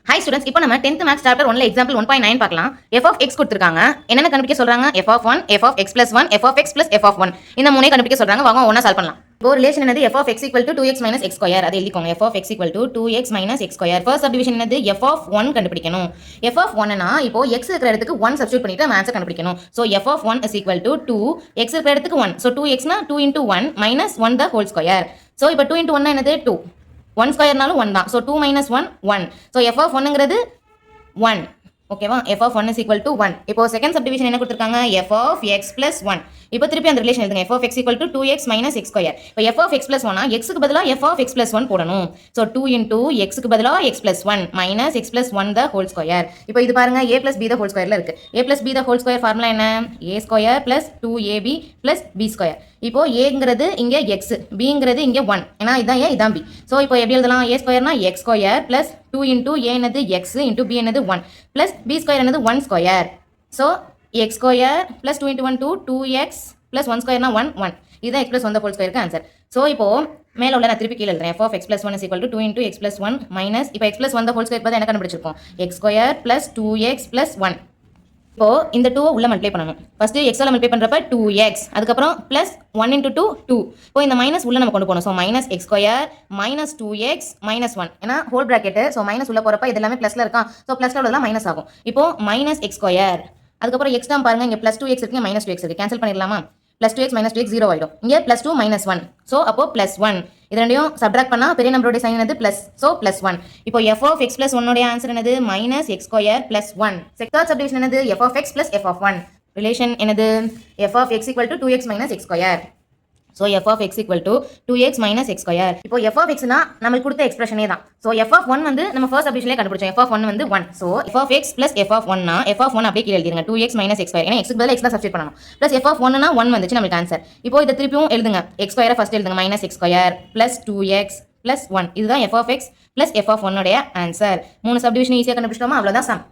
Hi students, இப்போ நம்ம 10th maths chapter 1ல example 1.9 பார்க்கலாம். f of x கொடுத்திருக்காங்க. என்னென்ன கண்டுபிடிக்க சொல்றாங்க? f of 1, f of x plus 1, f of x plus f of 1. இந்த மூணையும் கண்டுபிடிக்க சொல்றாங்க. வாங்க ஒண்ணா சால்வ் பண்ணலாம். இப்போ ரிலேஷன் என்னது? f of x equal to 2x minus x square. அதை எழுதிக்கோங்க. f of x equal to 2x minus x square. First subdivision என்னது? f of 1 கண்டுபிடிக்கணும். f of 1 னா இப்போ x இருக்கிற இடத்துக்கு 1 சப்ஸ்டிட்யூட் பண்ணிட்டு நம்ம ஆன்சர் கண்டுபிடிக்கணும். So f of 1 is equal to 2, x இருக்கிற இடத்துக்கு 1. So 2x னா 2 into 1 minus 1 the whole square. So இப்போ 2 into 1 னா என்னது? 2. 1 ஸ்கொயர்னாலும் 1 தான். So 2 minus 1 1. So f of 1ங்கிறது 1. ஓகேவா? f of 1 is equal to 1. இப்போ செகண்ட் சப்டிவிஷன் என்ன கொடுத்திருக்காங்க? f of x plus 1. இப்போ திருப்பி அந்த ரிலேஷன் எழுதுங்க. f of x equal to 2x minus x square. இப்போ f of x plus 1 னா x க்கு பதிலா f of x plus 1 போடணும். So 2 into x க்கு பதிலா x plus 1 minus x plus 1 the whole square. இப்போ இது பாருங்க a plus b the whole squareல இருக்கு. a plus b the whole square formula என்ன? a square plus 2ab plus b square. இப்போ aங்கிறது இங்க x, bங்கிறது இங்க 1. ஏனா இதான் a இதான் b. So இப்போ எப்படி எழுதலாம்? a square னா x square plus 2 into a என்னது x into b என்னது 1 plus b square என்னது 1 square. So x square plus 2 into 1 2 2x plus 1 square னா 1 1. இதுதான் x plus 1 the whole square க்கு ஆன்சர். So இப்போ மேல உள்ள நான் திருப்பி கீழ எழுதுறேன். f of x plus 1 is equal to 2 into x plus 1 minus இப்போ x plus 1 the whole square பத்தி என்ன கண்டுபிடிச்சிருக்கோம்? x square plus 2x plus 1. இப்போ இந்த 2 உள்ள மல்டிப்ளை பண்ணனும். ஃபர்ஸ்ட் x ல மல்டிப்ளை பண்றப்ப 2x, அதுக்கு அப்புறம் plus 1 into 2 2. இப்போ இந்த மைனஸ் உள்ள நம்ம கொண்டு போறோம். So minus x square minus 2x minus 1. ஏனா ஹோல் பிராக்கெட். சோ மைனஸ் உள்ள போறப்ப இது எல்லாமே பிளஸ்ல இருக்கா? சோ பிளஸ்ல உள்ளதெல்லாம் மைனஸ் ஆகும். இப்போ minus x square. அதுக்கு அப்புறம் x டேர்ம் பாருங்க, இங்க plus 2x இருக்கு, minus 2x இருக்கு. Cancel பண்ணிரலாமா? plus 2x minus 2x 0 ஆயிடும். இங்க plus 2 minus 1. சோ அப்போ plus 1. இது ரெண்டையும் சப்ட்ராக்ட் பண்ணா பெரிய நம்பரோட சைன் என்னது? plus. So plus 1. இப்போ f of x plus 1 உடைய ஆன்சர் என்னது? minus x square plus 1. Second subdivision என்னது? f of x plus f of 1. Relation என்னது? f of x equal to 2x minus x square. So f of x equal to 2x minus x square. இப்போ f of x னா நமக்கு கொடுத்த எக்ஸ்பிரஷனே தான். So f of 1 வந்து நம்ம first சப்டிவிஷன்லயே கண்டுபிடிச்சோம். f of 1 வந்து 1. So f of x plus f of 1 னா f of 1 அப்படியே கீழ எழுதிருங்க. 2x minus x square. ஏனா x க்கு பதிலா x தான் சப்ஸ்டிட்யூட் பண்ணனும். plus f of 1 னா 1 வந்துச்சு நமக்கு ஆன்சர். இப்போ இத திருப்பியும் எழுதுங்க. x square ஃபர்ஸ்ட் எழுதுங்க. minus x square plus 2x plus 1. இதுதான் f of x plus f of 1 உடைய ஆன்சர். மூணு சப்டிவிஷன் ஈஸியா கண்டுபிடிச்சிட்டோமா? அவ்வளவுதான் சம்.